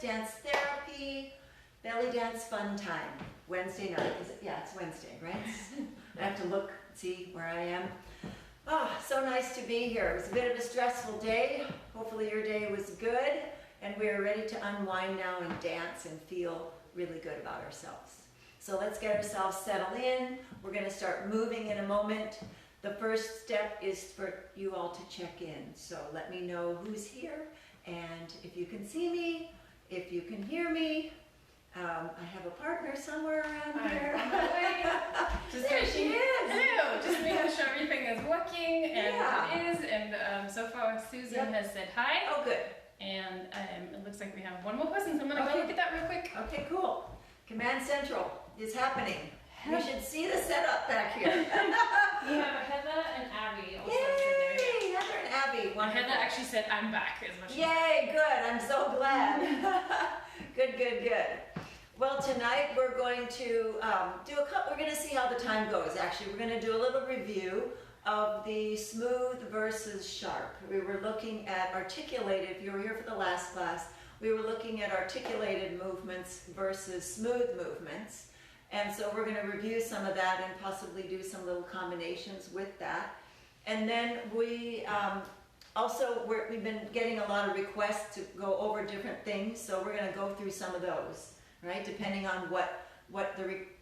dance therapy, belly dance fun time. Wednesday night, is it? Yeah, it's Wednesday, right? I have to look, see where I am. Oh, so nice to be here. It was a bit of a stressful day. Hopefully your day was good, and we are ready to unwind now and dance and feel really good about ourselves. So let's get ourselves settled in. We're going to start moving in a moment. The first step is for you all to check in. So let me know who's here, and if you can see me, if you can hear me. I have a partner somewhere around here. There she is. Hello. Just making sure everything is working, and it is. And so far, Susan has said hi. Oh, good. And it looks like we have one more person, so I'm going to go look at that real quick. Okay, cool. Command Central is happening. You should see the setup back here. We have Heather and Abby also. Yay! Heather and Abby. Well, Heather actually said, I'm back, is what she said. Yay, good. I'm so glad. Good, good, good. Well, tonight we're going to we're going to see how the time goes. Actually, we're going to do a little review of the smooth versus sharp. We were looking at articulated, if you were here for the last class, we were looking at articulated movements versus smooth movements. And so we're going to review some of that and possibly do some little combinations with that. And then we've been getting a lot of requests to go over different things, so we're going to go through some of those, right? Depending on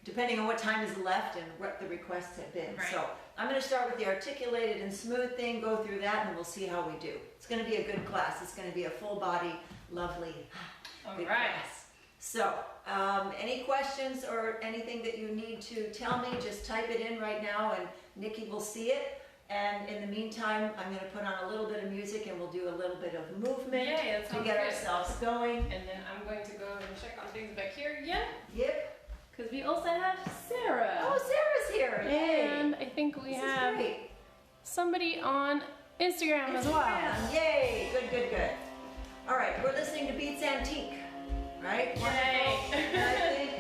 depending on what time is left and what the requests have been. Right. So I'm going to start with the articulated and smooth thing, go through that, and we'll see how we do. It's going to be a good class. It's going to be a full body, lovely good class. So any questions or anything that you need to tell me, just type it in right now and Nikki will see it. And in the meantime, I'm going to put on a little bit of music and we'll do a little bit of movement to get ourselves going. And then I'm going to go and check on things back here again. Yep. Because we also have Sarah. Oh, Sarah's here. Yay. And I think we have somebody on Instagram as well. Yay. Good, good, good. All right, we're listening to Beats Antique, right? Yay. And I think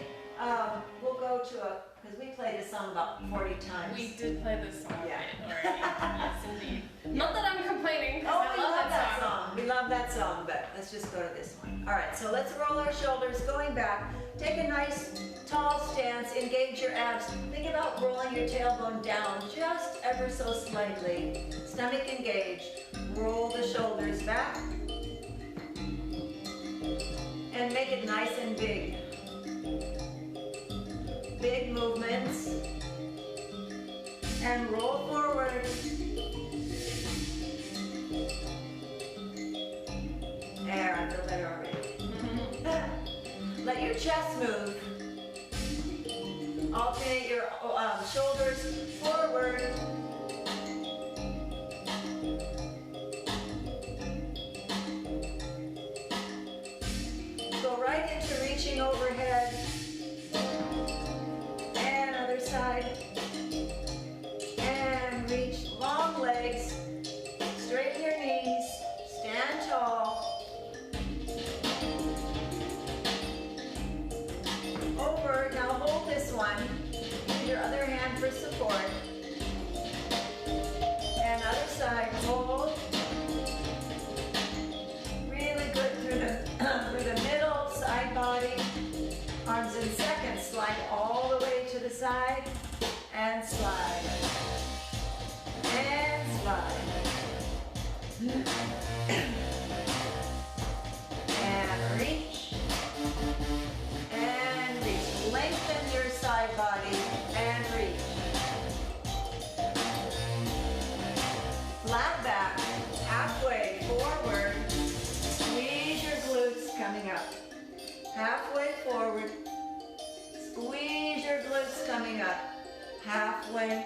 we'll go to because we played this song about 40 times. We did play this song already. Yes, indeed. Yeah. Not that I'm complaining. Oh, we love that song. We love that song, but let's just go to this one. All right, so let's roll our shoulders, going back. Take a nice tall stance, engage your abs. Think about rolling your tailbone down just ever so slightly. Stomach engaged. Roll the shoulders back. And make it nice and big. Big movements. And roll forward. There, I feel better already. Let your chest move. Alternate your shoulders forward. Go right into reaching overhead. And other side. And reach long legs. Straighten your knees. Stand tall. Over, now hold this one. Use your other hand for support. And other side, hold. Really good through the middle, side body. Arms in second, slide all the way to the side. And slide. And slide. And reach. And reach. Lengthen your side body and reach. Flat back, halfway forward. Squeeze your glutes coming up. Halfway forward. Squeeze your glutes coming up. Halfway.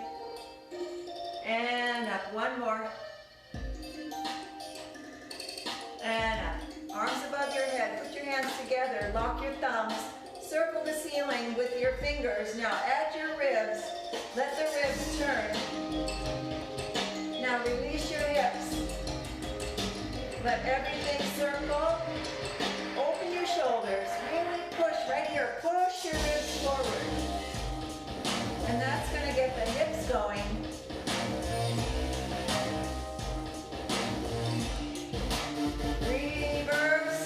And up. One more. And up. Arms above your head. Put your hands together. Lock your thumbs. Circle the ceiling with your fingers. Now add your ribs. Let the ribs turn. Now release your hips. Let everything circle. Open your shoulders. Really push right here. Push your ribs forward. And that's going to get the hips going. Reverse.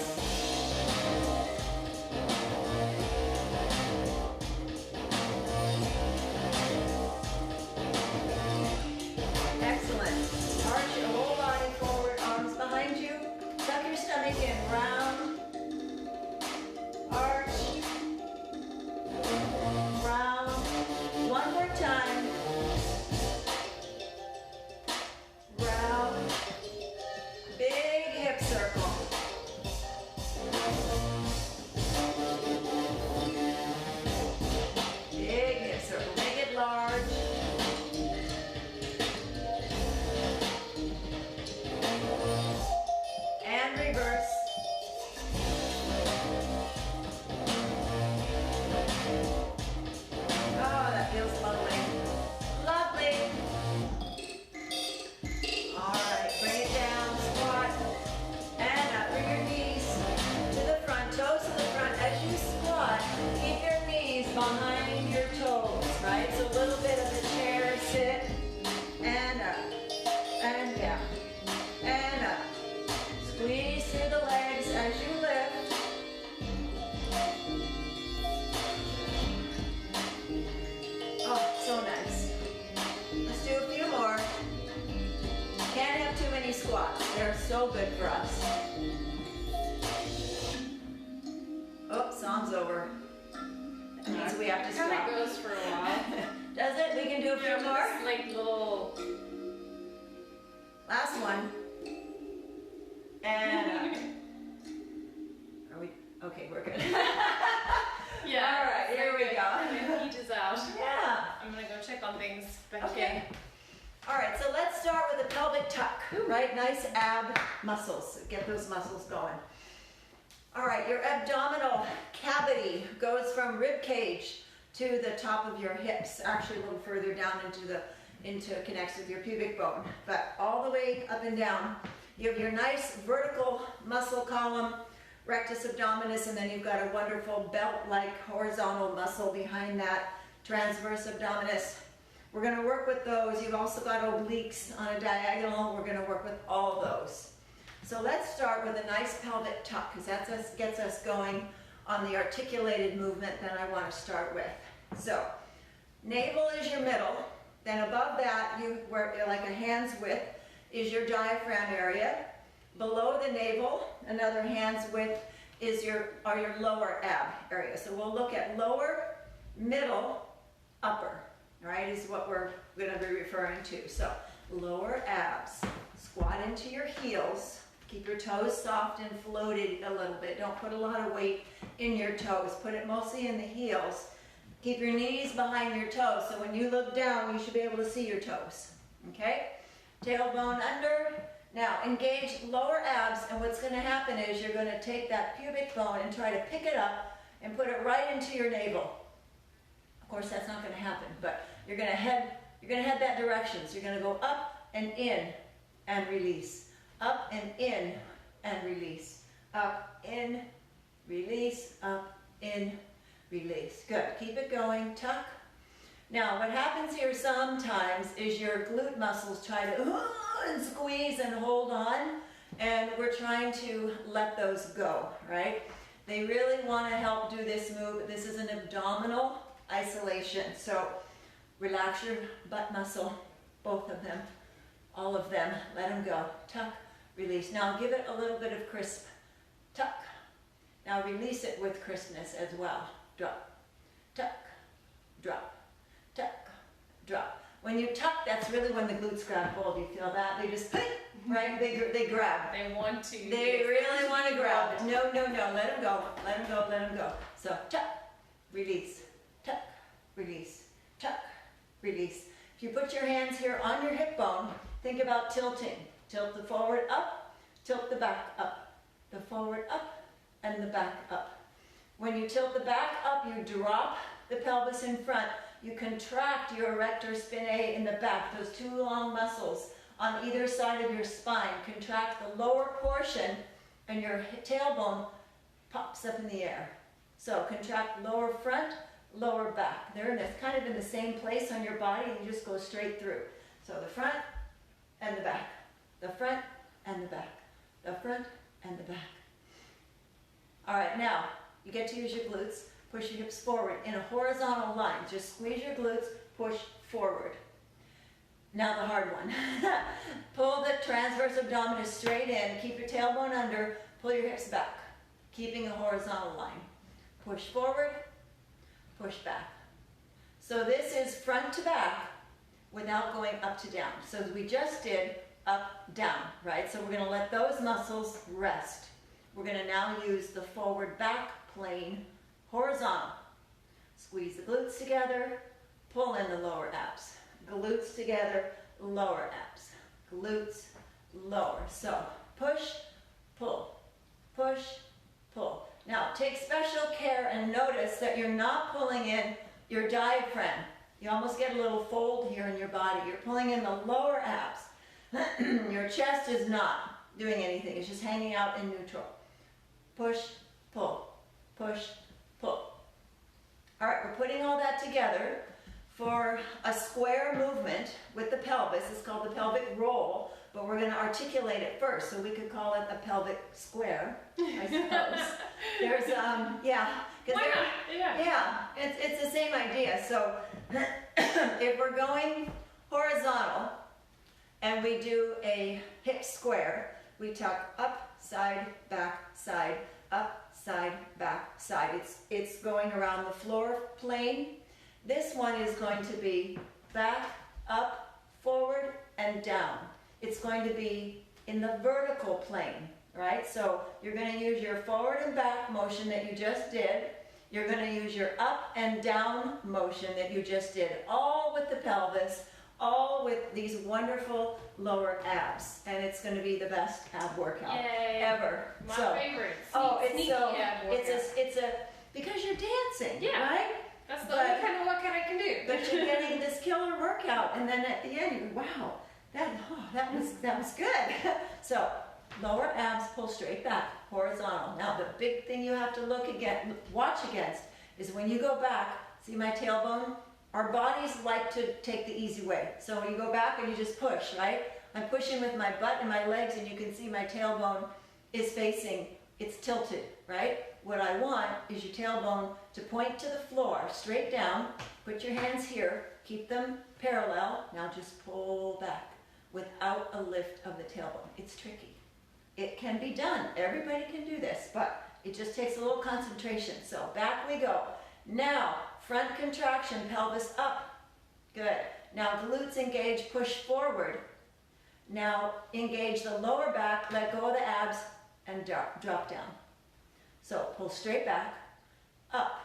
semi squats. They're so good for us. Oh, song's over. That means we have to stop. It kind of goes for a while. Does it? We can do a few more? Just like little... Last one. And are we okay? We're good. Yeah. All right. Here we go. The heat is out. Yeah. I'm gonna go check on things back Okay. All right. So let's start with a pelvic tuck. Right. Nice ab muscles. Get those muscles going. All right. Your abdominal cavity goes from rib cage to the top of your hips. Actually, a little further down into connects with your pubic bone, but all the way up and down. You have your nice vertical muscle column, rectus abdominis, and then you've got a wonderful belt-like horizontal muscle behind that, transverse abdominis. We're going to work with those. You've also got obliques on a diagonal. We're going to work with all those. So let's start with a nice pelvic tuck, because that gets us going on the articulated movement that I want to start with. So navel is your middle. Then above that, where like a hand's width, is your diaphragm area. Below the navel, another hand's width, are your lower ab area. So we'll look at lower, middle, upper, right, is what we're going to be referring to. So lower abs, squat into your heels, keep your toes soft and floated a little bit. Don't put a lot of weight in your toes. Put it mostly in the heels. Keep your knees behind your toes, so when you look down, you should be able to see your toes, okay? Tailbone under. Now, engage lower abs, and what's going to happen is you're going to take that pubic bone and try to pick it up and put it right into your navel. Of course, that's not going to happen, but you're going to head that direction. So you're going to go up and in and release. Up and in and release. Up, in, release, up, in, release. Good. Keep it going. Tuck. Now, what happens here sometimes is your glute muscles try to and squeeze and hold on, and we're trying to let those go, right? They really want to help do this move. This is an abdominal isolation. So relax your butt muscle, both of them, all of them. Let them go. Tuck, release. Now give it a little bit of crisp. Tuck. Now release it with crispness as well. Drop, tuck, drop, tuck, drop. When you tuck, that's really when the glutes grab hold. You feel that? They just, right? They grab. They want to. They really want to grab. No, no, no. Let them go. Let them go. Let them go. So tuck, release, tuck, release, tuck, release. If you put your hands here on your hip bone, think about tilting. Tilt the forward up, tilt the back up. The forward up and the back up. When you tilt the back up, you drop the pelvis in front. You contract your erector spinae in the back, those two long muscles on either side of your spine. Contract the lower portion, and your tailbone pops up in the air. So contract lower front, lower back. They're kind of in the same place on your body, and you just go straight through. So the front and the back, the front and the back, the front and the back. All right, now you get to use your glutes. Push your hips forward in a horizontal line. Just squeeze your glutes, push forward. Now the hard one. Pull the transverse abdominis straight in. Keep your tailbone under. Pull your hips back, keeping a horizontal line. Push forward, push back. So this is front to back without going up to down. So as we just did, up, down, right? So we're going to let those muscles rest. We're going to now use the forward back plane horizontal. Squeeze the glutes together, pull in the lower abs. Glutes together, lower abs. Glutes, lower. So push, pull, push, pull. Now take special care and notice that you're not pulling in your diaphragm. You almost get a little fold here in your body. You're pulling in the lower abs. Your chest is not doing anything. It's just hanging out in neutral. Push, pull, push, pull. All right, we're putting all that together for a square movement with the pelvis. It's called the pelvic roll, but we're going to articulate it first, so we could call it a pelvic square, I suppose. There's, yeah. Why not? Yeah, it's the same idea. So if we're going horizontal and we do a hip square, we tuck up, side, back, side, up, side, back, side. It's going around the floor plane. This one is going to be back, up, forward, and down. It's going to be in the vertical plane, right? So you're going to use your forward and back motion that you just did. You're going to use your up and down motion that you just did, all with the pelvis, all with these wonderful lower abs. And it's going to be the best ab workout ever. My favorite. It's ab workout. it's a because you're dancing, right? That's the only kind of workout I can do. But you're getting this killer workout, and then at the end, you go, wow, that was good. So lower abs, pull straight back, horizontal. Now the big thing you have to watch against is when you go back. See my tailbone? Our bodies like to take the easy way. So when you go back and you just push, right? I'm pushing with my butt and my legs, and you can see my tailbone is facing. It's tilted, right? What I want is your tailbone to point to the floor, straight down. Put your hands here, keep them parallel. Now just pull back without a lift of the tailbone. It's tricky. It can be done. Everybody can do this, but it just takes a little concentration. So back we go. Now, front contraction, pelvis up. Good. Now glutes engage, push forward. Now engage the lower back, let go of the abs, and drop down. So pull straight back, up,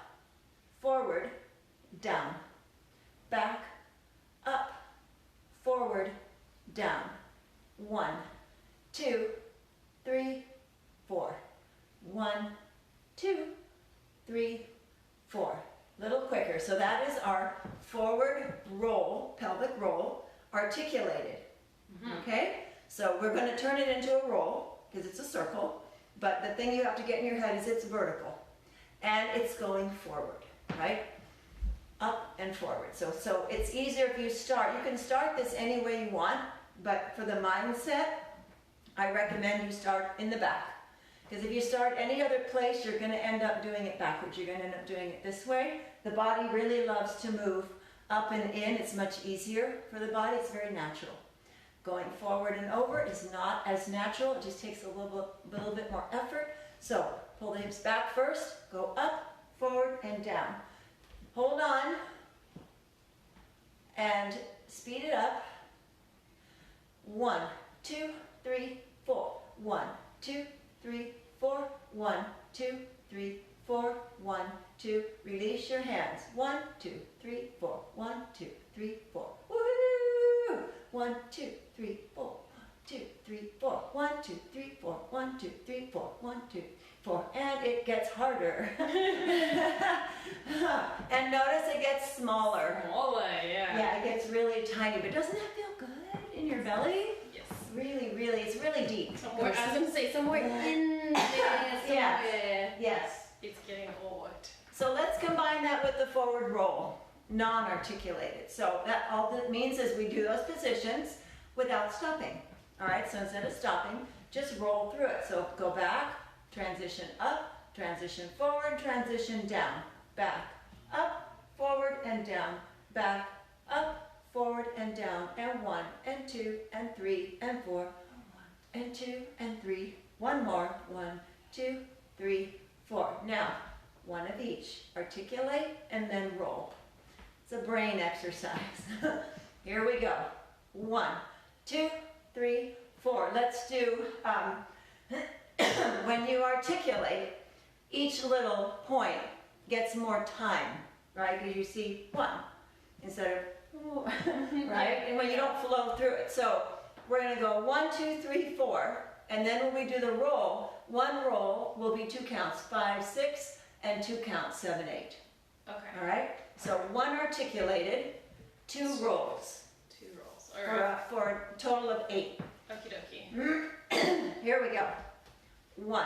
forward, down, back, up, forward, down. 1, 2, 3, 4. 1, 2, 3, 4. Little quicker. So that is our forward roll, pelvic roll, articulated. Okay? So we're going to turn it into a roll because it's a circle. But the thing you have to get in your head is it's vertical. And it's going forward, right? Up and forward. So it's easier if you start. You can start this any way you want, but for the mindset, I recommend you start in the back. Because if you start any other place, you're going to end up doing it backwards. You're going to end up doing it this way. The body really loves to move up and in. It's much easier for the body. It's very natural. Going forward and over is not as natural. It just takes a little bit more effort. So pull the hips back first. Go up, forward, and down. Hold on. And speed it up. 1, 2, 3, 4. 1, 2, 3, 4. 1, 2, 3, 4. 1, 2. Release your hands. 1, 2, 3, 4. 1, 2, 3, 4. Woohoo! 1, 2, 3, 4. 1, 2, 3, 4. 1, 2, 3, 4. 1, 2, 3, 4. 1, 2, 4. And it gets harder. And notice it gets smaller. Smaller, yeah. Yeah, it gets really tiny. But doesn't that feel good in your belly? Yes. Really, really, it's really deep. Somewhere, I was going to say somewhere in there, somewhere. Yes. It's getting old. So let's combine that with the forward roll, non-articulated. So that all that means is we do those positions without stopping. All right, so instead of stopping, just roll through it. So go back, transition up, transition forward, transition down, back, up, forward, and down, back, up, forward, and down, and 1, and 2, and 3, and 4, 1, and 2, and 3, one more, 1, 2, 3, 4. Now, one of each. Articulate and then roll. It's a brain exercise. Here we go. 1, 2, 3, 4. Let's do, when you articulate, each little point gets more time, right? Because you see 1 instead of, right? And when you don't flow through it. So we're going to go 1, 2, 3, 4. And then when we do the roll, one roll will be 2 counts, 5, 6, and 2 counts, 7, 8. Okay. All right? So 1 articulated, 2 rolls. 2 rolls. All right. For a total of 8. Okie dokie. Here we go. 1,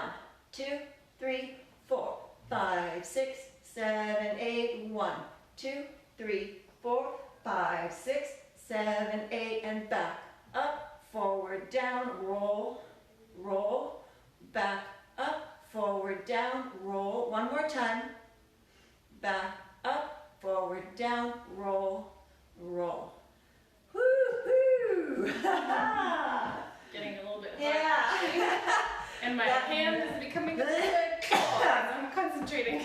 2, 3, 4, 5, 6, 7, 8. 1, 2, 3, 4, 5, 6, 7, 8, and back, up, forward, down, roll, roll, back, up, forward, down, roll. One more time. Back, up, forward, down, roll, roll. Woo-hoo! And my hand is becoming a little bit cold. I'm concentrating.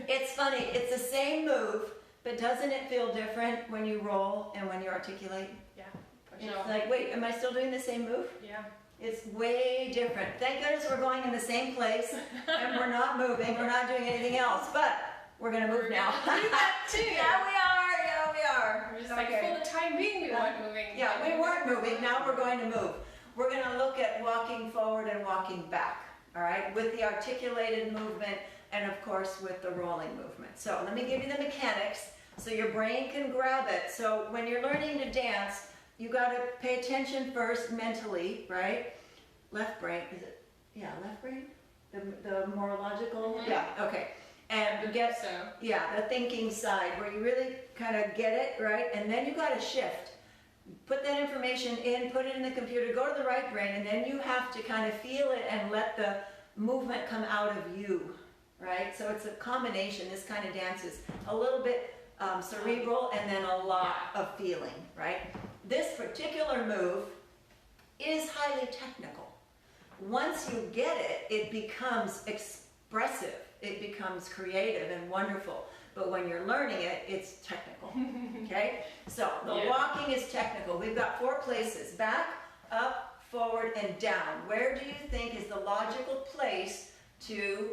It's funny, it's the same move, but doesn't it feel different when you roll and when you articulate? Yeah, for It's sure. like, wait, am I still doing the same move? Yeah. It's way different. Thank goodness we're going in the same place and we're not moving, we're not doing anything else, but we're gonna move now. Do that too. Yeah, we are. We're just like, for the time being, we weren't moving. Yeah, we weren't moving, now we're going to move. We're gonna look at walking forward and walking back, all right, with the articulated movement and of course with the rolling movement. So let me give you the mechanics so your brain can grab it. So when you're learning to dance, you gotta pay attention first mentally, right? Left brain, is it? Yeah, left brain? The more logical? Mm-hmm. Yeah, okay. And get, So. yeah, the thinking side where you really kind of get it, right? And then you gotta shift. Put that information in, put it in the computer, go to the right brain, and then you have to kind of feel it and let the movement come out of you, right? So it's a combination. This kind of dance is a little bit cerebral and then a lot of feeling, right? This particular move is highly technical. Once you get it, it becomes expressive. It becomes creative and wonderful. But when you're learning it, it's technical, okay? So the walking is technical. We've got 4 places: back, up, forward, and down. Where do you think is the logical place to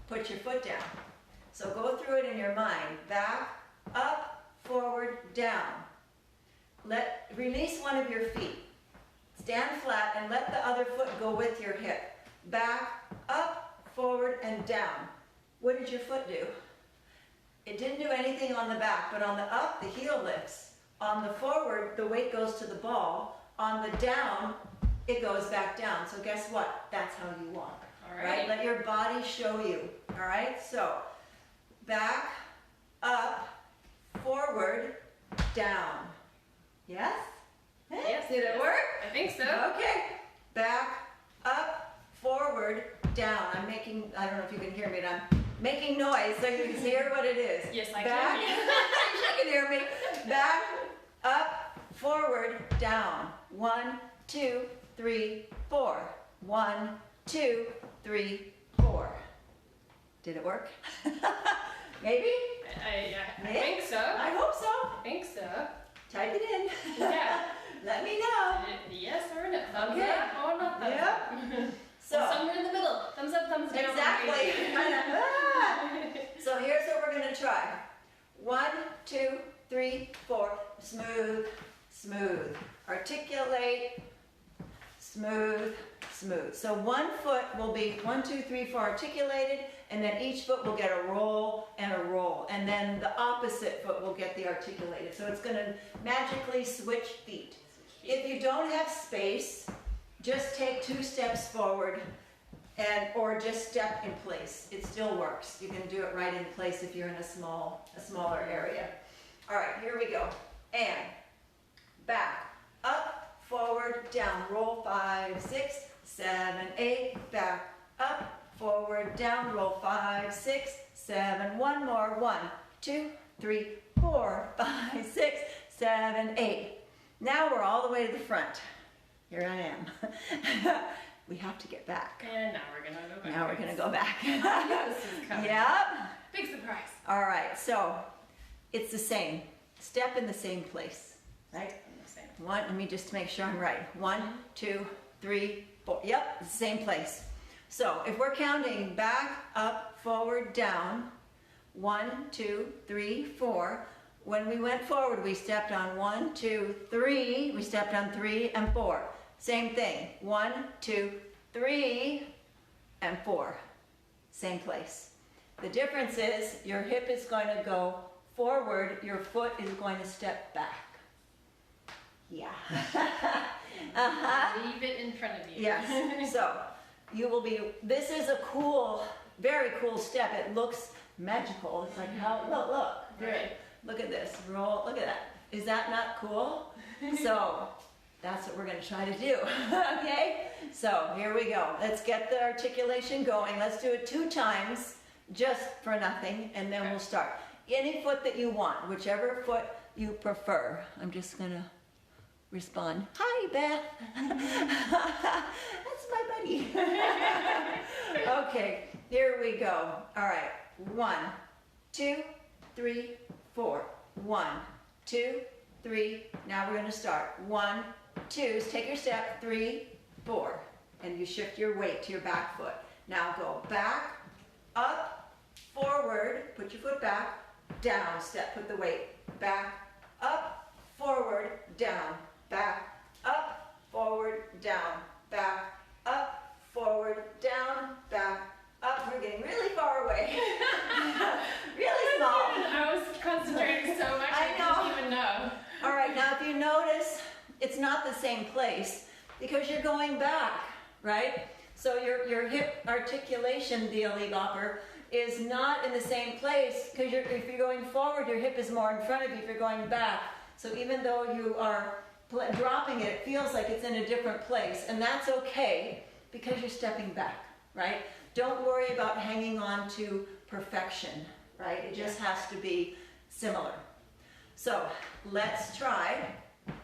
put your foot down? So go through it in your mind. Back, up, forward, down. Release one of your feet. Stand flat and let the other foot go with your hip. Back, up, forward, and down. What did your foot do? It didn't do anything on the back, but on the up, the heel lifts. On the forward, the weight goes to the ball. On the down, it goes back down. So guess what? That's how you walk. All right. Let your body show you. All right? So back, up, forward, down. Yes? Yes. Did it work? I think so. Okay. Back, up, forward, down. I don't know if you can hear me, but I'm making noise so you can hear what it is. Yes, I Back, can. you can hear me. Back, up, forward, down. 1, 2, 3, 4. 1, 2, 3, 4. Did it work? Maybe? I think so. I hope so. I think so. Type it in. Yeah. Let me know. Yes or no. Thumbs Okay. up or not thumbs Yep. up. So Somewhere in the middle. Thumbs up, thumbs down. exactly. So here's what we're going to try. 1, 2, 3, 4. Smooth, smooth. Articulate, smooth, smooth. So one foot will be 1, 2, 3, 4 articulated, and then each foot will get a roll and a roll. And then the opposite foot will get the articulated. So it's going to magically switch feet. If you don't have space, just take 2 steps forward or just step in place. It still works. You can do it right in place if you're in a smaller area. All right, here we go. And back, up, forward, down. Roll 5, 6, 7, 8. Back, up, forward, down. Roll 5, 6, 7. One more. 1, 2, 3, 4, 5, 6, 7, 8. Now we're all the way to the front. Here I am. We have to get back. And now we're gonna go back. Now we're gonna go back. This is coming. Yep. Big surprise. All right, so it's the same. Step in the same place, right? I'm the same. 1, let me just make sure I'm right. 1, 2, 3, 4. Yep, it's the same place. So if we're counting back, up, forward, down, 1, 2, 3, 4. When we went forward, we stepped on 1, 2, 3. We stepped on 3 and 4. Same thing. 1, 2, 3, and 4. Same place. The difference is your hip is going to go forward, your foot is going to step back. Yeah. Leave it in front of you. Yes. So you will be, this is a cool, very cool step. It looks magical. It's like, how, look. Right. Look at this. Roll, look at that. Is that not cool? So that's what we're going to try to do. Okay? So here we go. Let's get the articulation going. Let's do it 2 times just for nothing, and then we'll start. Any foot that you want, whichever foot you prefer. I'm just going to respond, hi, Beth. That's my buddy. Okay, here we go. All right, 1, 2, 3, 4. 1, 2, 3. Now we're going to start. 1, 2. So take your step. 3, 4. And you shift your weight to your back foot. Now go back, up, forward. Put your foot back, down. Step. Put the weight back, up, forward, down, back, up, forward, down, back, up, forward, down, back, up. We're getting really far away. Really small. I was concentrating so much I didn't even know. All right, now if you notice, it's not the same place because you're going back, right? So your hip articulation, dealy-lopper, is not in the same place because if you're going forward, your hip is more in front of you if you're going back. So even though you are dropping it, it feels like it's in a different place. And that's okay because you're stepping back, right? Don't worry about hanging on to perfection, right? It just has to be similar. So let's try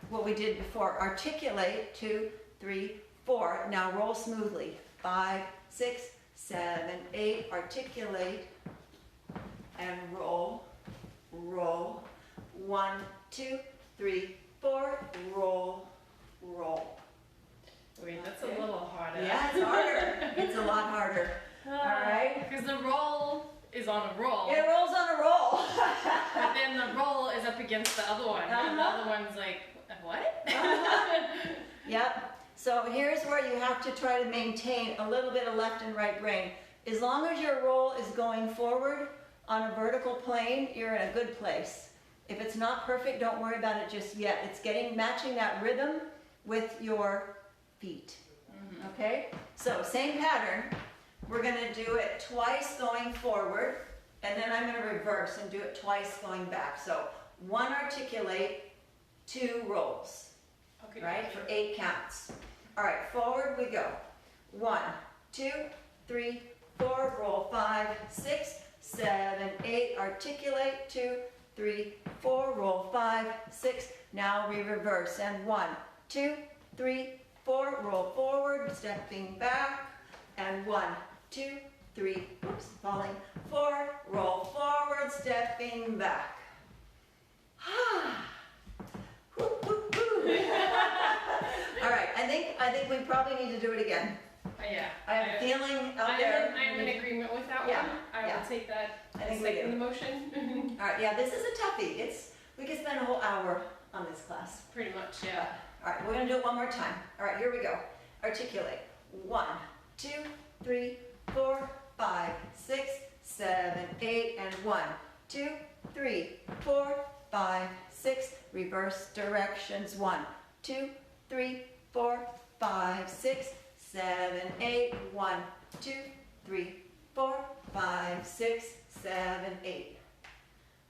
what we did before. Articulate, 2, 3, 4. Now roll smoothly. 5, 6, 7, 8. Articulate and roll, roll. 1, 2, 3, 4. Roll, roll. Wait, that's a little harder. Yeah, it's harder. It's a lot harder. All right. Because the roll is on a roll. It rolls on a roll. But then the roll is up against the other one. And the other one's like, what? Yep. So here's where you have to try to maintain a little bit of left and right brain. As long as your roll is going forward on a vertical plane, you're in a good place. If it's not perfect, don't worry about it just yet. It's matching that rhythm with your feet. Okay? So same pattern. We're going to do it twice going forward, and then I'm going to reverse and do it twice going back. So 1 articulate, 2 rolls. Okay. Right? For 8 counts. All right, forward we go. 1, 2, 3, 4, roll 5, 6, 7, 8, articulate, 2, 3, 4, roll 5, 6. Now we reverse, and 1, 2, 3, 4, roll forward, stepping back, and 1, 2, 3, oops, falling, 4, roll forward, stepping back. All right, I think we probably need to do it again. Yeah. I have a feeling out there. I'm in agreement with that one. I will take that as the motion. All right, yeah, this is a toughie. We could spend a whole hour on this class. Pretty much, yeah. All right, we're going to do it one more time. All right, here we go. Articulate. 1, 2, 3, 4, 5, 6, 7, 8, and 1, 2, 3, 4, 5, 6. Reverse directions. 1, 2, 3, 4, 5, 6, 7, 8. 1, 2, 3, 4, 5, 6, 7, 8.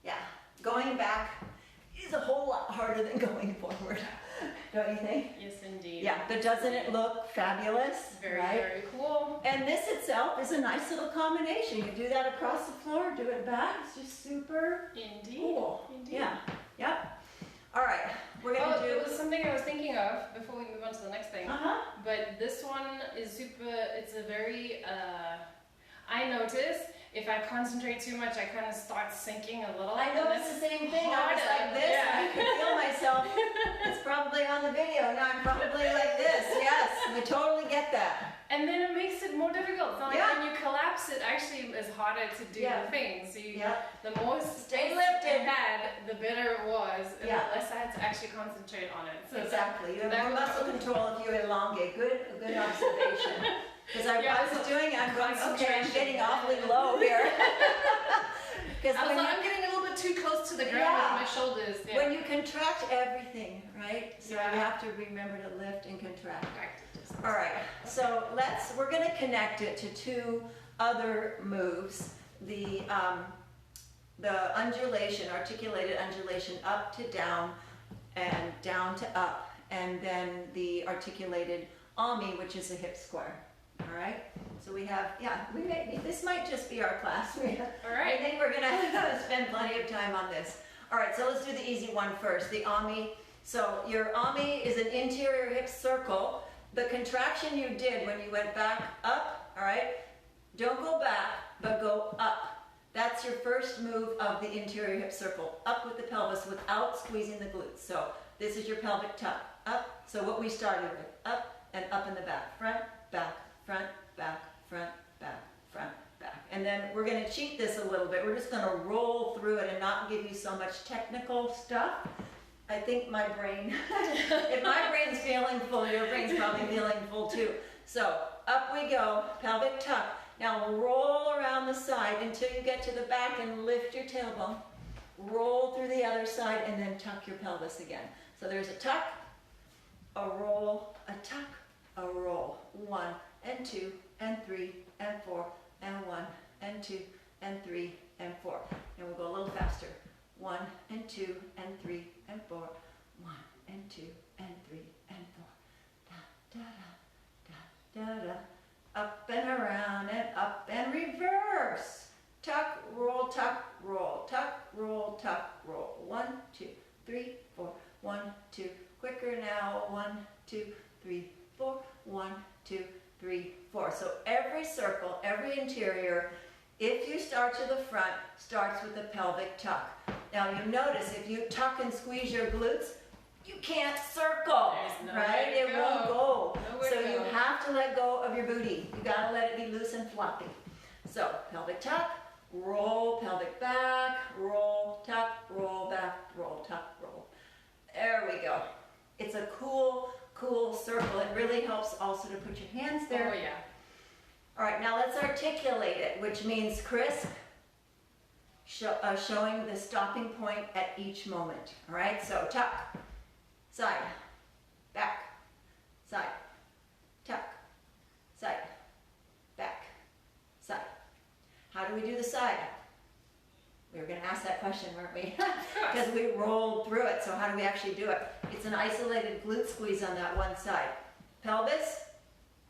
Yeah, going back is a whole lot harder than going forward, don't you think? Yes, indeed. Yeah, but doesn't it look fabulous? Very, right? very cool. And this itself is a nice little combination. You do that across the floor, do it back. It's just super cool. Indeed. Yeah, yep. All right, we're going to do... It was something I was thinking of before we move on to the next thing. But this one is super, it's a very, I notice if I concentrate too much, I kind of start sinking a little. I know it's the same thing. I was like this, and I could feel myself. It's probably on the video. Now I'm probably like this. Yes, I totally get that. And then it makes it more difficult. So like when you collapse, it actually is harder to do the thing. So the more stay lifted had, the better it was, and the less I had to actually concentrate on it. So exactly. You have more muscle control if you elongate. Good observation. Because I was doing it, I'm going, okay, I'm getting awfully low here. I'm getting a little bit too close to the ground with my shoulders. Yeah. When you contract everything, right? So you have to remember to lift and contract. All right, so we're going to connect it to 2 other moves. The undulation, articulated undulation up to down and down to up. And then the articulated ami, which is a hip square. All right, so we have, this might just be our class. All right. I think we're going to spend plenty of time on this. All right, so let's do the easy one first, the ami. So your AMI is an interior hip circle. The contraction you did when you went back up, all right, don't go back, but go up. That's your first move of the interior hip circle, up with the pelvis without squeezing the glutes. So this is your pelvic tuck, up. So what we started with, up and up in the back, front, back, front, back, front, back, front, back. And then we're going to cheat this a little bit. We're just going to roll through it and not give you so much technical stuff. I think my brain, if my brain's feeling full, your brain's probably feeling full too. So up we go, pelvic tuck. Now roll around the side until you get to the back and lift your tailbone. Roll through the other side and then tuck your pelvis again. So there's a tuck, a roll, a tuck, a roll. 1 and 2 and 3 and 4 and 1 and 2 and 3 and 4. And we'll go a little faster. 1 and 2 and 3 and 4. 1 and 2 and 3 and 4. Da da da da da da. Up and around and up and reverse. Tuck, roll, tuck, roll, tuck, roll, tuck, roll. 1, 2, 3, 4. 1, 2. Quicker now. 1, 2, 3, 4. 1, 2, 3, 4. So every circle, every interior, if you start to the front, starts with the pelvic tuck. Now you notice if you tuck and squeeze your glutes, you can't circle, right? It won't go. So you have to let go of your booty. You gotta let it be loose and floppy. So pelvic tuck, roll, pelvic back, roll, tuck, roll, back, roll, tuck, roll. There we go. It's a cool, cool circle. It really helps also to put your hands there. Oh yeah. All right, now let's articulate it, which means crisp, showing the stopping point at each moment. All right, so tuck, side, back, side, tuck, side, back, side. How do we do the side? We were going to ask that question, weren't we? Because we rolled through it, so how do we actually do it? It's an isolated glute squeeze on that one side. Pelvis,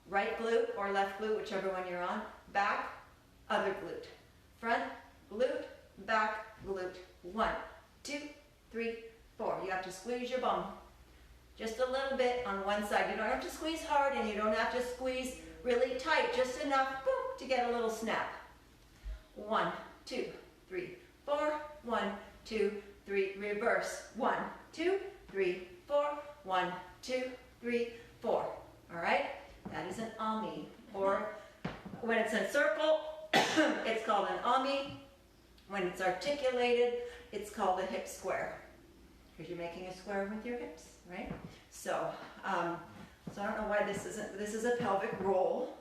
right glute or left glute, whichever one you're on. Back, other glute. Front, glute, back, glute. 1, 2, 3, 4. You have to squeeze your bum. Just a little bit on one side. You don't have to squeeze hard and you don't have to squeeze really tight. Just enough, boom, to get a little snap. 1, 2, 3, 4. 1, 2, 3. Reverse. 1, 2, 3, 4. 1, 2, 3, 4. All right? That is an AMI. Or when it's in circle, it's called an AMI. When it's articulated, it's called a hip square. Because you're making a square with your hips, right? So, so I don't know why this is a pelvic roll,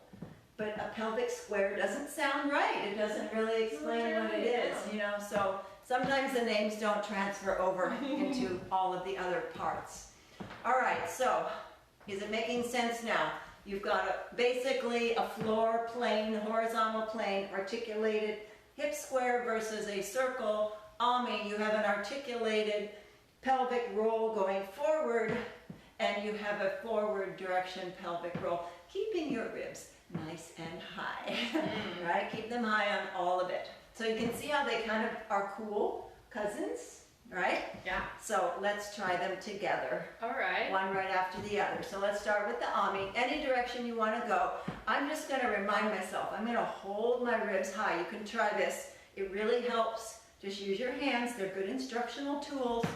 but a pelvic square doesn't sound right. It doesn't really explain what it is, you know. So sometimes the names don't transfer over into all of the other parts. All right, so is it making sense now? You've got basically a floor plane, horizontal plane, articulated hip square versus a circle AMI. You have an articulated pelvic roll going forward, and you have a forward direction pelvic roll, keeping your ribs nice and high, right? Keep them high on all of it. So you can see how they kind of are cool cousins, right? Yeah. So let's try them together. All right. One right after the other. So let's start with the AMI. Any direction you want to go. I'm just going to remind myself. I'm going to hold my ribs high. You can try this. It really helps. Just use your hands. They're good instructional tools.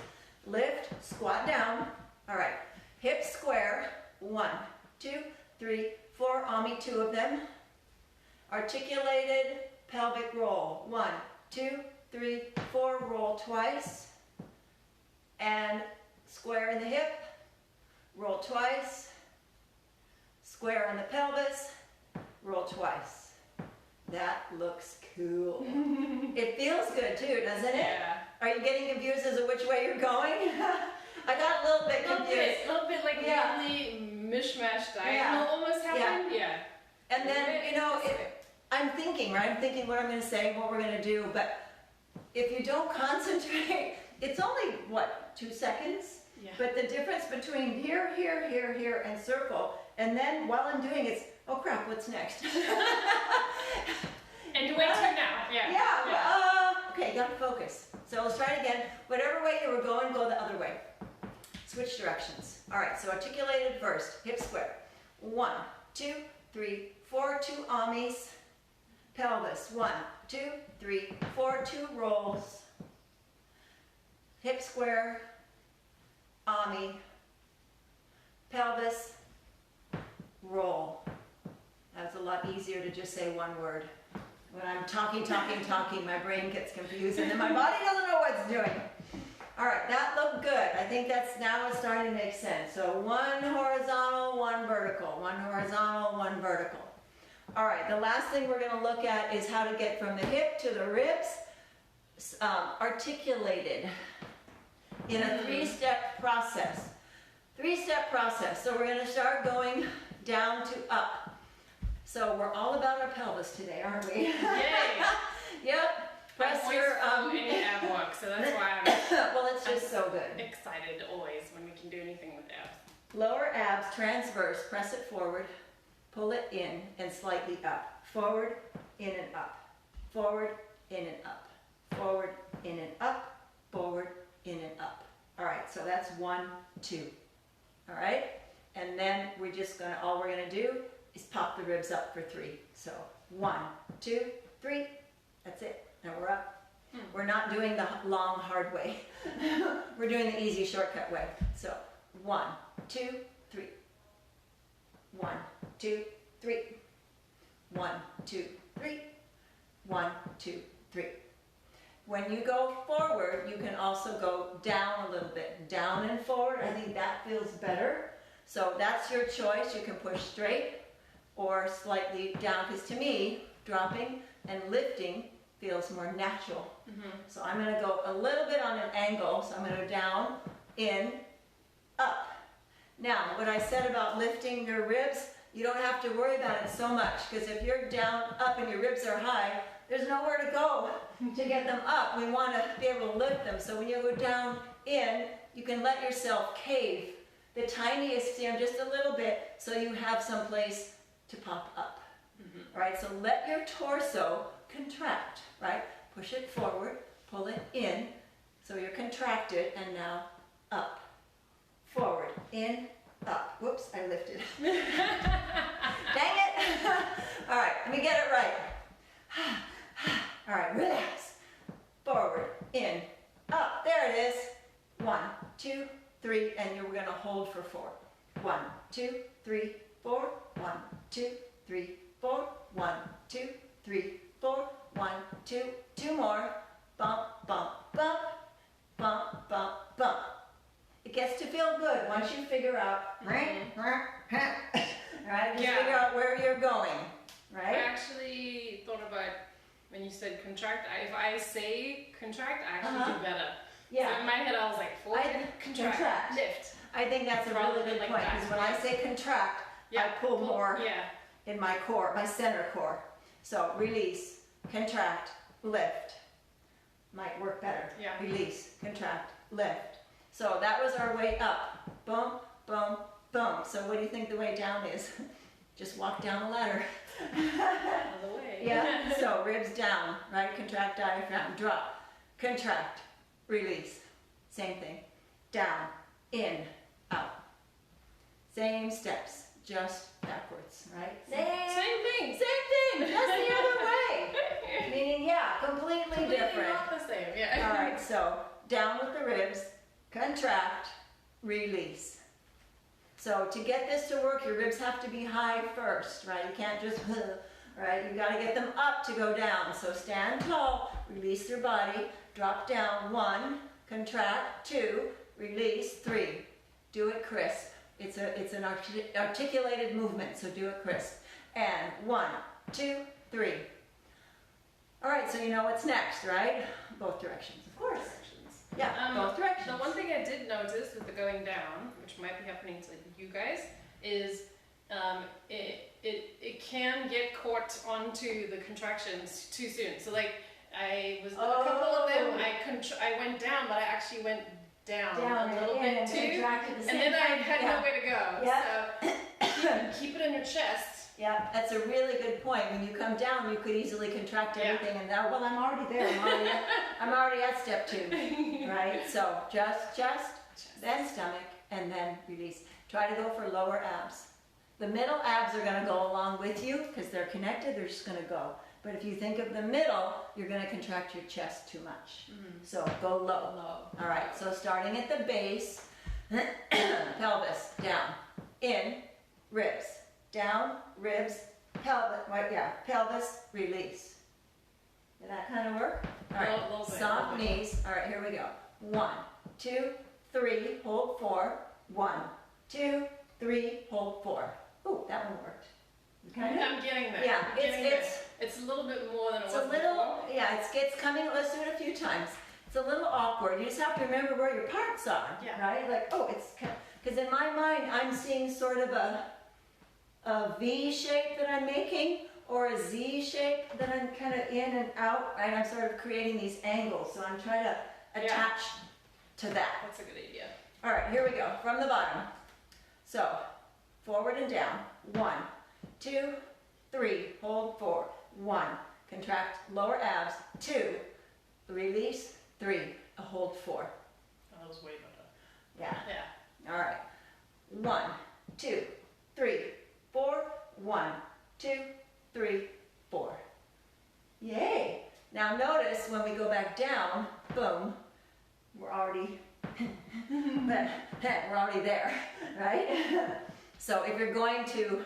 Lift, squat down. All right. Hip square. 1, 2, 3, 4. AMI, 2 of them. Articulated pelvic roll. 1, 2, 3, 4. Roll twice. And square in the hip, roll twice, square on the pelvis, roll twice. That looks cool. It feels good too, doesn't it? Yeah. Are you getting confused as to which way you're going? I got a little bit confused. A little bit like really mishmash diagonal almost happened. Yeah. And then, you know, I'm thinking, right? I'm thinking what I'm going to say, what we're going to do, but if you don't concentrate, it's only, what, 2 seconds? Yeah. But the difference between here, here, here, here, and circle, and then while I'm doing it, it's, oh crap, what's next? And you went to now. Yeah. Yeah. Okay, you gotta focus. So let's try it again. Whatever way you were going, go the other way. Switch directions. All right, so articulated first, hip square. 1, 2, 3, 4, 2 amis. Pelvis, 1, 2, 3, 4, 2 rolls. Hip square, ami, pelvis, roll. That's a lot easier to just say one word. When I'm talking, my brain gets confused and then my body doesn't know what it's doing. All right, that looked good. I think that's now it's starting to make sense. So 1 horizontal, 1 vertical, 1 horizontal, 1 vertical. All right, the last thing we're going to look at is how to get from the hip to the ribs articulated in a 3-step process. 3-step process. So we're going to start going down to up. So we're all about our pelvis today, aren't we? Yay! Yep. Press your any ab work, so that's why I'm well, it's just so good. excited always when we can do anything with abs. Lower abs transverse, press it forward, pull it in and slightly up. Forward, in and up. Forward, in and up. Forward, in and up. Forward, in and up. All right, so that's 1, 2. All right? And then we're just gonna, all we're gonna do is pop the ribs up for 3. So 1, 2, 3. That's it. Now we're up. We're not doing the long, hard way. We're doing the easy shortcut way. So 1, 2, 3. 1, 2, 3. 1, 2, 3. 1, 2, 3. When you go forward, you can also go down a little bit. Down and forward. I think that feels better. So that's your choice. You can push straight or slightly down, because to me, dropping and lifting feels more natural. So I'm going to go a little bit on an angle. So I'm going to go down, in, up. Now, what I said about lifting your ribs, you don't have to worry about it so much, because if you're down, up, and your ribs are high, there's nowhere to go to get them up. We want to be able to lift them. So when you go down, in, you can let yourself cave the tiniest, just a little bit, so you have some place to pop up. Right? So let your torso contract, right? Push it forward, pull it in, so you're contracted, and now up, forward, in, up. Whoops, I lifted. Dang it! All right, let me get it right. All right, relax. Forward, in, up. There it is. 1, 2, 3, and you're going to hold for 4. 1, 2, 3, 4. 1, 2, 3, 4. 1, 2, 3, 4. 1, 2, 2 more. Bump, bump, bump, bump, bump, bump. It gets to feel good once you figure out, right? Just figure out where you're going, right? I actually thought about when you said contract. If I say contract, I actually do better. Yeah. So in my head, I was like, forward, contract, lift. I think that's a really good point, because when I say contract, I pull more in my core, my center core. So release, contract, lift. Might work better. Yeah. Release, contract, lift. So that was our way up. Boom, boom, boom. So what do you think the way down is? Just walk down the ladder. All the way. Yeah. So ribs down, right? Contract diaphragm, drop, contract, release. Same thing. Down, in, out. Same steps, just backwards, right? Same thing. Same thing. Just the other way. Meaning, completely different. Not the same. Yeah. All right. So down with the ribs, contract, release. So to get this to work, your ribs have to be high first, right? You can't just, right? You got to get them up to go down. So stand tall, release your body, drop down. 1, contract. 2, release. 3. Do it crisp. It's an articulated movement, so do it crisp. And 1, 2, 3. All right, so you know what's next, right? Both directions, of course. Yeah, both directions. The one thing I did notice with the going down, which might be happening to you guys, is it can get caught onto the contractions too soon. So like I was a couple of them, I went down, but I actually went down a little bit too, and then I had nowhere to go. Yeah. So keep it in your chest. Yeah, that's a really good point. When you come down, you could easily contract everything, and now, well, I'm already there. I'm already at step 2, right? So just chest, then stomach, and then release. Try to go for lower abs. The middle abs are gonna go along with you because they're connected, they're just gonna go. But if you think of the middle, you're gonna contract your chest too much. So go low. All right, so starting at the base, pelvis, down, in, ribs, down, ribs, pelvis, pelvis, release. Did that kind of work? All right, soft knees. All right, here we go. 1, 2, 3, hold 4. 1, 2, 3, hold 4. Ooh, that one worked. I'm getting there. Yeah, it's a little bit more than it was before. Yeah, it's coming. Let's do it a few times. It's a little awkward. You just have to remember where your parts are, right? Like, oh, it's because in my mind I'm seeing sort of a V shape that I'm making, or a Z shape that I'm kind of in and out, and I'm sort of creating these angles. So I'm trying to attach to that. That's a good idea. All right, here we go from the bottom. So forward and down. 1, 2, 3, hold 4. 1, contract lower abs. 2, release. 3, hold 4. Oh, that was way better. Yeah. All right. 1, 2, 3, 4. 1, 2, 3, 4. Yay! Now notice when we go back down, boom, we're already there, right? So if you're going to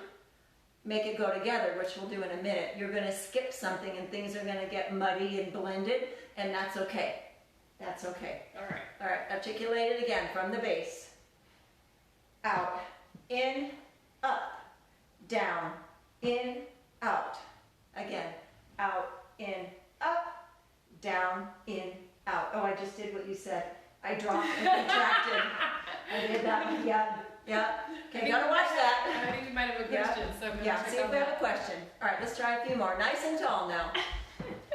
make it go together, which we'll do in a minute, you're going to skip something and things are going to get muddy and blended, and that's okay. That's okay. All right. All right, articulate it again from the base. Out, in, up, down, in, out. Again, out, in, up, down, in, out. Oh, I just did what you said. I dropped and contracted. I did that. Yeah. Okay, gotta watch that. I think we might have a question, so I'm gonna check see if we have a question. All right, let's try a few more. Nice and tall now.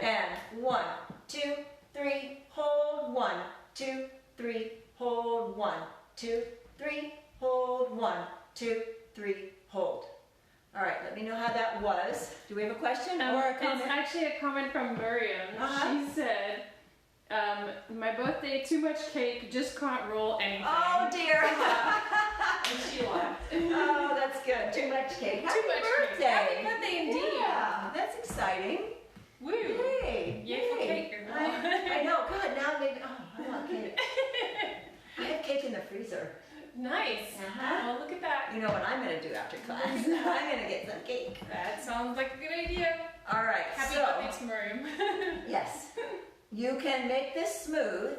And 1, 2, 3, hold 1, 2, 3, hold 1, 2, 3, hold 1, 2, 3, hold. All right, let me know how that was. Do we have a question or a comment? It's actually a comment from Miriam. She said, my birthday, too much cake, just can't roll anything. Oh dear. And she laughed. Oh, that's good. Too much cake. Happy birthday. Happy birthday indeed. Yeah, that's exciting. Woo. Yay. Yay for cake. I know. God, now maybe. Oh, I want cake. I have cake in the freezer. Nice. Well, look at that. You know what I'm going to do after class? I'm going to get some cake. That sounds like a good idea. All right. Happy birthday to Miriam. Yes. You can make this smooth.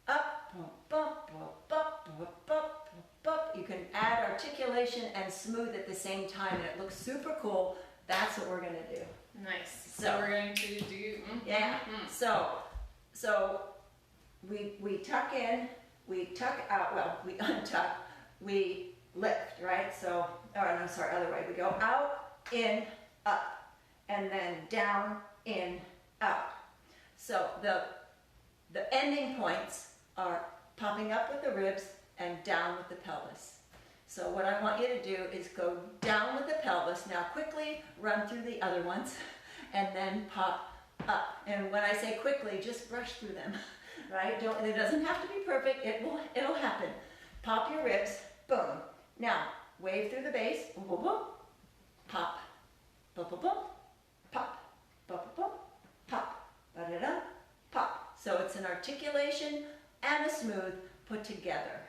Up, bump, bump, bump, bump. You can add articulation and smooth at the same time, and it looks super cool. That's what we're going to do. Nice. So we're going to do. So we tuck in. We tuck out, well, we untuck, we lift, right? So, I'm sorry, other way. We go out, in, up, and then down, in, out. So the ending points are popping up with the ribs and down with the pelvis. So what I want you to do is go down with the pelvis. Now quickly run through the other ones and then pop up. And when I say quickly, just brush through them. Right? It doesn't have to be perfect. It'll happen. Pop your ribs. Boom. Now, wave through the base. Boom, boom, boom. Pop. Boom, boom, boom. Pop. Boom, boom, boom. Pop. Ba-da-da. Pop. So it's an articulation and a smooth put together.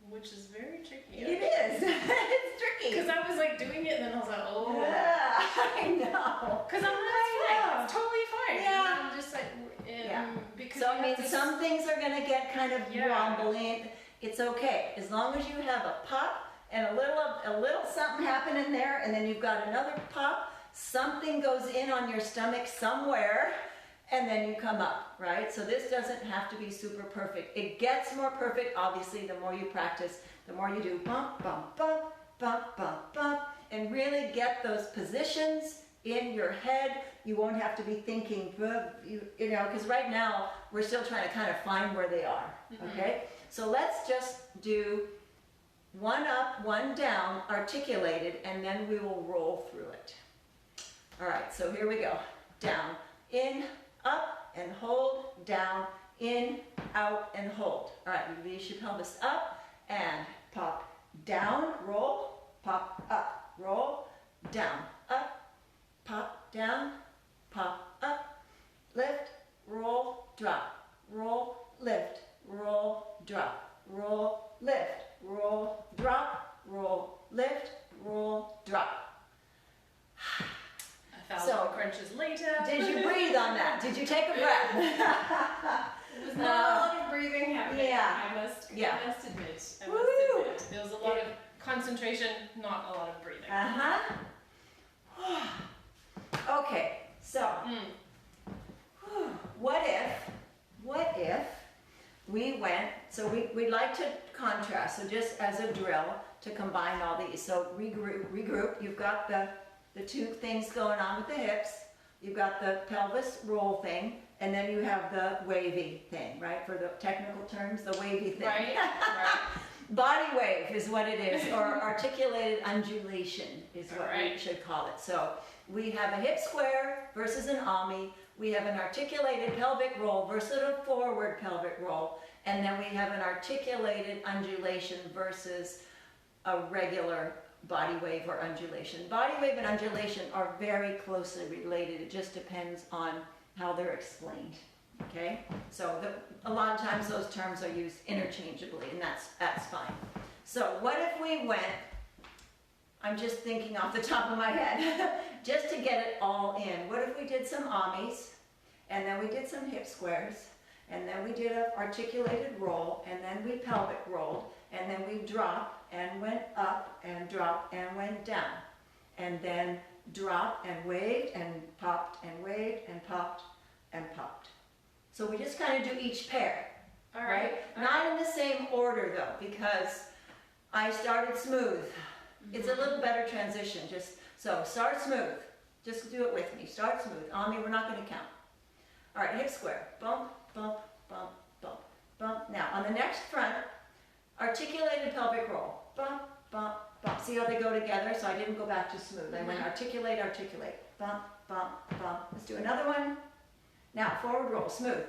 Which is very tricky. It is. It's tricky. Because I was like doing it and then I was like, oh. Yeah, I know. Because I'm fine. It's totally fine. Yeah. And I'm just like, because so I mean, some things are going to get kind of wobbly. It's okay. As long as you have a pop and a little something happening there, and then you've got another pop, something goes in on your stomach somewhere, and then you come up, right? So this doesn't have to be super perfect. It gets more perfect, obviously, the more you practice, the more you do bump, bump, bump, bump, bump, bump, and really get those positions in your head. You won't have to be thinking, you know, because right now we're still trying to kind of find where they are, okay? So let's just do one up, one down, articulated, and then we will roll through it. All right, so here we go. Down, in, up, and hold, down, in, out, and hold. All right, release your pelvis up and pop, down, roll, pop, up, roll, down, up, pop, down, pop, up, lift, roll, drop, roll, lift, roll, drop, roll, lift, roll, drop, roll, lift, roll, drop. 1,000 crunches later. Did you breathe on that? Did you take a breath? It was not a lot of breathing happening. Yeah. I must admit. Woo. There was a lot of concentration, not a lot of breathing. Okay, so what if we went, so we'd like to contrast, so just as a drill to combine all these. So regroup, you've got the two things going on with the hips, you've got the pelvis roll thing, and then you have the wavy thing, right? For the technical terms, the wavy thing. Right. Body wave is what it is, or articulated undulation is what we should call it. So we have a hip square versus an ami, we have an articulated pelvic roll versus a forward pelvic roll, and then we have an articulated undulation versus a regular body wave or undulation. Body wave and undulation are very closely related. It just depends on how they're explained. Okay, so a lot of times those terms are used interchangeably, and that's fine. So what if we went, I'm just thinking off the top of my head, just to get it all in. What if we did some amis, and then we did some hip squares, and then we did an articulated roll, and then we pelvic rolled, and then we dropped and went up and dropped and went down, and then dropped and waved and popped and waved and popped and popped. So we just kind of do each pair. All right. Not in the same order though, because I started smooth. It's a little better transition. So start smooth. Just do it with me. Start smooth. Ami, we're not going to count. All right, hip square. Bump, bump, bump, bump, bump. Now on the next front, articulated pelvic roll. Bump, bump, bump. See how they go together? So I didn't go back to smooth. I went articulate, articulate. Bump, bump, bump. Let's do another one. Now forward roll, smooth.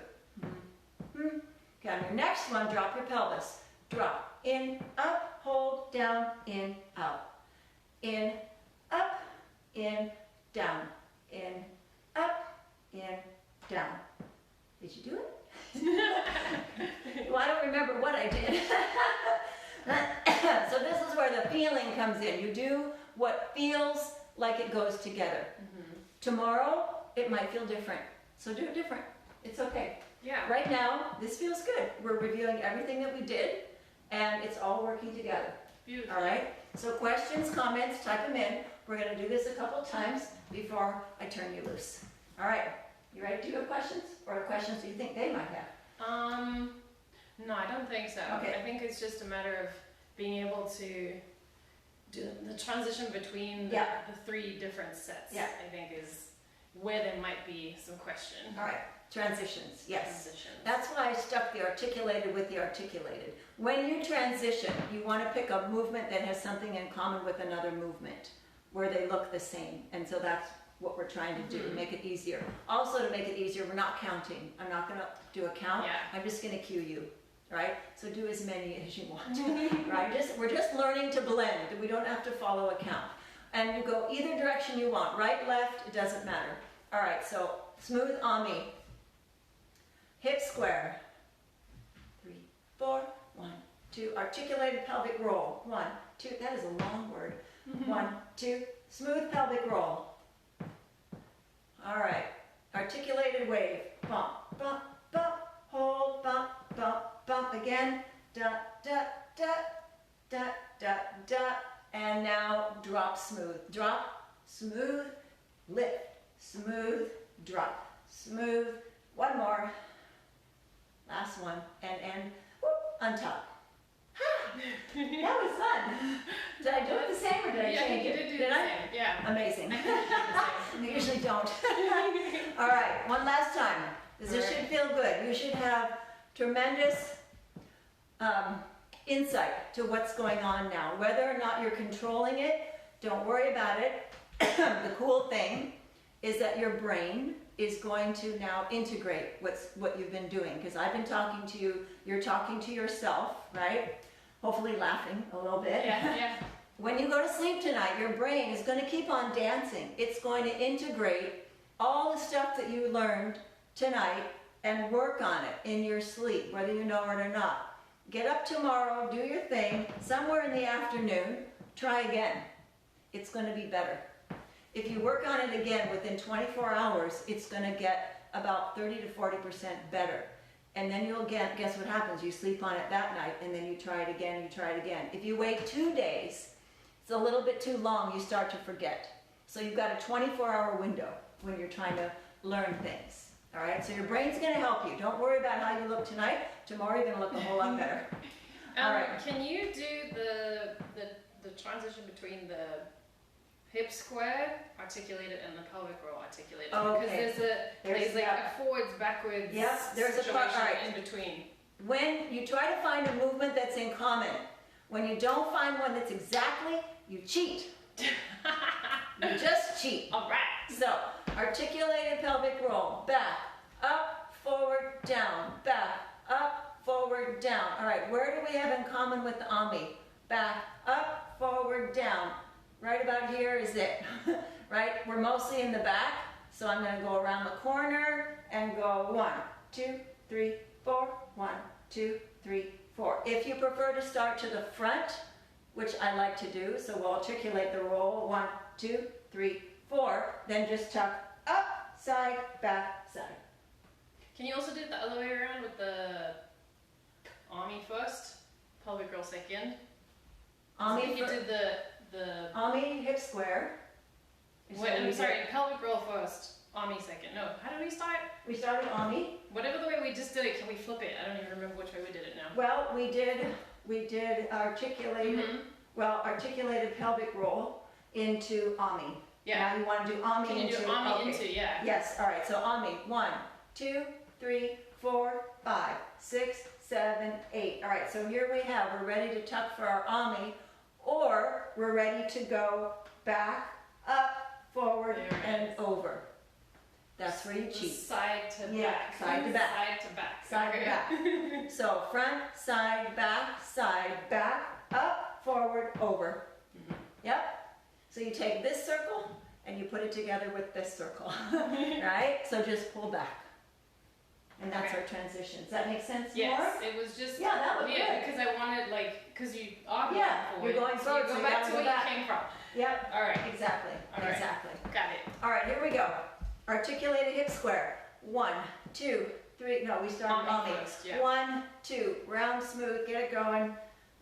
Okay, on your next one, drop your pelvis. Drop, in, up, hold, down, in, out. In, up, in, down. In, up, in, down. Did you do it? Well, I don't remember what I did. So this is where the feeling comes in. You do what feels like it goes together. Tomorrow, it might feel different. So do it different. It's okay. Yeah. Right now, this feels good. We're reviewing everything that we did, and it's all working together. Beautiful. All right? So questions, comments, type them in. We're going to do this a couple times before I turn you loose. All right. You ready? Do you have questions? Or questions do you think they might have? No, I don't think so. Okay. I think it's just a matter of being able to do the transition between the three different sets. Yeah. I think is where there might be some question. All right. Transitions. Yes. Transitions. That's why I stuck the articulated with the articulated. When you transition, you want to pick a movement that has something in common with another movement, where they look the same. And so that's what we're trying to do, make it easier. Also to make it easier, we're not counting. I'm not going to do a count. Yeah. I'm just going to cue you, right? So do as many as you want, right? We're just learning to blend. We don't have to follow a count. And you go either direction you want, right, left, it doesn't matter. All right, so smooth ami. Hip square. 3, 4, 1, 2. Articulated pelvic roll. 1, 2. That is a long word. 1, 2. Smooth pelvic roll. All right. Articulated wave. Bump, bump, bump. Hold, bump, bump, bump again. Da, da, da, da, da, da. And now drop smooth. Drop, smooth, lift. Smooth, drop. Smooth. One more. Last one. And whoop, on top. That was fun. Did I do it the same or did I change it? Did I? Yeah. Amazing. I usually don't. All right, one last time. This should feel good. You should have tremendous insight to what's going on now. Whether or not you're controlling it, don't worry about it. The cool thing is that your brain is going to now integrate what you've been doing, because I've been talking to you, you're talking to yourself, right? hopefully laughing a little bit. Yeah. When you go to sleep tonight, your brain is going to keep on dancing. It's going to integrate all the stuff that you learned tonight and work on it in your sleep, whether you know it or not. Get up tomorrow, do your thing, somewhere in the afternoon, try again. It's going to be better. If you work on it again within 24 hours, it's going to get about 30 to 40% better. And then you'll get, guess what happens? You sleep on it that night, and then you try it again, you try it again. If you wait 2 days, it's a little bit too long, you start to forget. So you've got a 24-hour window when you're trying to learn things. All right, so your brain's going to help you. Don't worry about how you look tonight. Tomorrow you're going to look a whole lot better. All right. Can you do the transition between the hip square articulated and the pelvic roll articulated? Okay. Because there's like a forwards, backwards. Yes, there's a situation right. in between. When you try to find a movement that's in common, when you don't find one that's exactly, you cheat. You just cheat. All right. So, articulated pelvic roll, back, up, forward, down, back, up, forward, down. All right, where do we have in common with the AMI? Back, up, forward, down. Right about here is it, right? We're mostly in the back, so I'm going to go around the corner and go 1, 2, 3, 4, 1, 2, 3, 4. If you prefer to start to the front, which I like to do, so we'll articulate the roll, 1, 2, 3, 4, then just tuck up, side, back, side. Can you also do it the other way around with the AMI first, pelvic roll second? AMI, so you did the AMI hip square. Wait, I'm sorry, pelvic roll first, AMI second. No, how did we start? We started AMI. Whatever the way we just did it, can we flip it? I don't even remember which way we did it now. Well, we did articulated, articulated pelvic roll into AMI. Yeah. Now you want to do AMI Can you into, do AMI into, yeah. Yes, all right, so AMI, 1, 2, 3, 4, 5, 6, 7, 8. All right, so here we have, we're ready to tuck for our AMI, or we're ready to go back, up, forward, and over. That's where you cheat. Side to back. Side to back. Side to back. Side to back. So front, side, back, up, forward, over. Mm-hmm. Yep. So you take this circle and you put it together with this circle, right? So just pull back. And that's our transition. Does that make sense, yes, Laura? it was just that looked good. because I wanted because you are going forward. You're going forward, so so you go back to go where back. you came from. Yep. All right. Exactly. All right. Exactly. Got it. All right, here we go. Articulated hip square. 1, 2, 3. No, we started AMI AMI. first, yeah. 1, 2. Round, smooth. Get it going.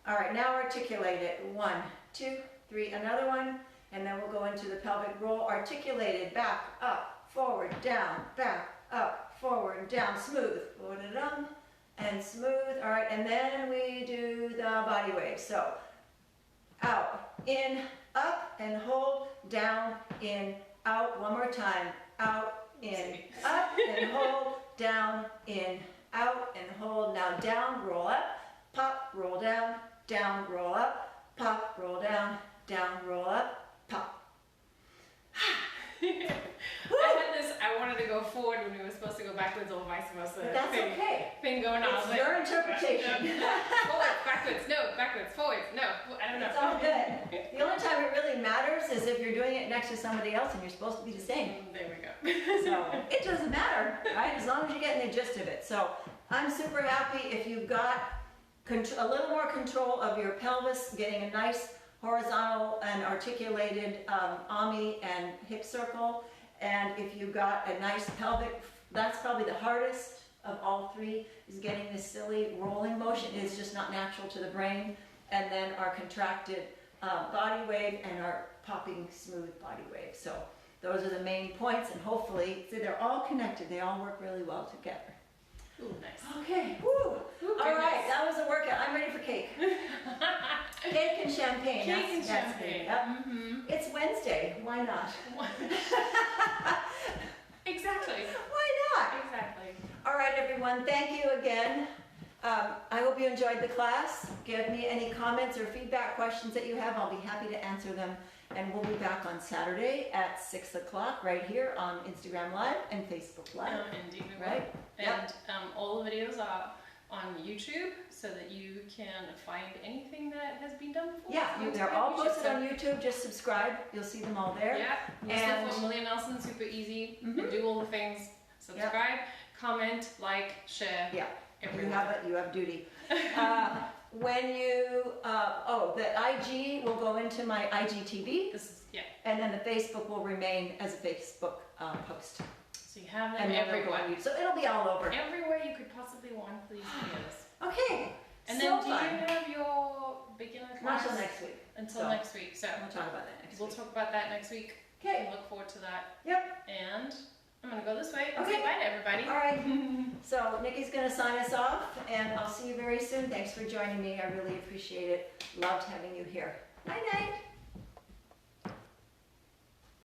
All right, now articulate it. 1, 2, 3. Another one. And then we'll go into the pelvic roll. Articulated. Back, up, forward, down, back, up, forward, down. Smooth. Ba-da-dum. And smooth. All right, and then we do the body wave. So, out, in, up, and hold, down, in, out. One more time. Out, in, up, and hold, down, in, out, and hold. Now down, roll up, pop, roll down, roll up, pop, roll down, roll up, pop. I wanted to go forward when we were supposed to go backwards or vice versa. But that's okay. Thing going on. It's your interpretation. Forward, backwards, no, backwards, forwards, no. I don't know. It's all good. The only time it really matters is if you're doing it next to somebody else and you're supposed to be the same. There we go. So it doesn't matter, right? As long as you're getting the gist of it. So I'm super happy if you've got a little more control of your pelvis, getting a nice horizontal and articulated AMI and hip circle. And if you've got a nice pelvic, that's probably the hardest of all three, is getting this silly rolling motion. It's just not natural to the brain. And then our contracted body wave and our popping smooth body wave. So those are the main points, and hopefully, see, they're all connected. They all work really well together. Ooh, nice. Okay, woo. All right, that was a workout. I'm ready for cake. Cake and champagne. Cake and that's champagne. Good. Yep. Mm-hmm. It's Wednesday. Why not? Exactly. Why not? Exactly. All right, everyone. Thank you again. I hope you enjoyed the class. Give me any comments or feedback questions that you have. I'll be happy to answer them. And we'll be back on Saturday at 6 o'clock right here on Instagram Live and Facebook Live. Indeed, we will. Right? And all the videos are on YouTube so that you can find anything that has been done before. Yeah, they're all posted on YouTube. Just subscribe. You'll see them all there. Yeah, and for Meleah Nelson, super easy. You do all the things. Subscribe, comment, like, share. Yeah, everywhere. you have duty. When you, the IG will go into my IGTV. And then the Facebook will remain as a Facebook post. So you have them everywhere. So it'll be all over. Everywhere you could possibly want for these videos. Okay. And then do you have your beginner class? Not until next week. Until next week. So we'll talk about that next week. We'll talk about that next week. Okay. Look forward to that. Yep. And I'm going to go this way and say bye to everybody. All right. So Nikki's going to sign us off, and I'll see you very soon. Thanks for joining me. I really appreciate it. Loved having you here. Night night.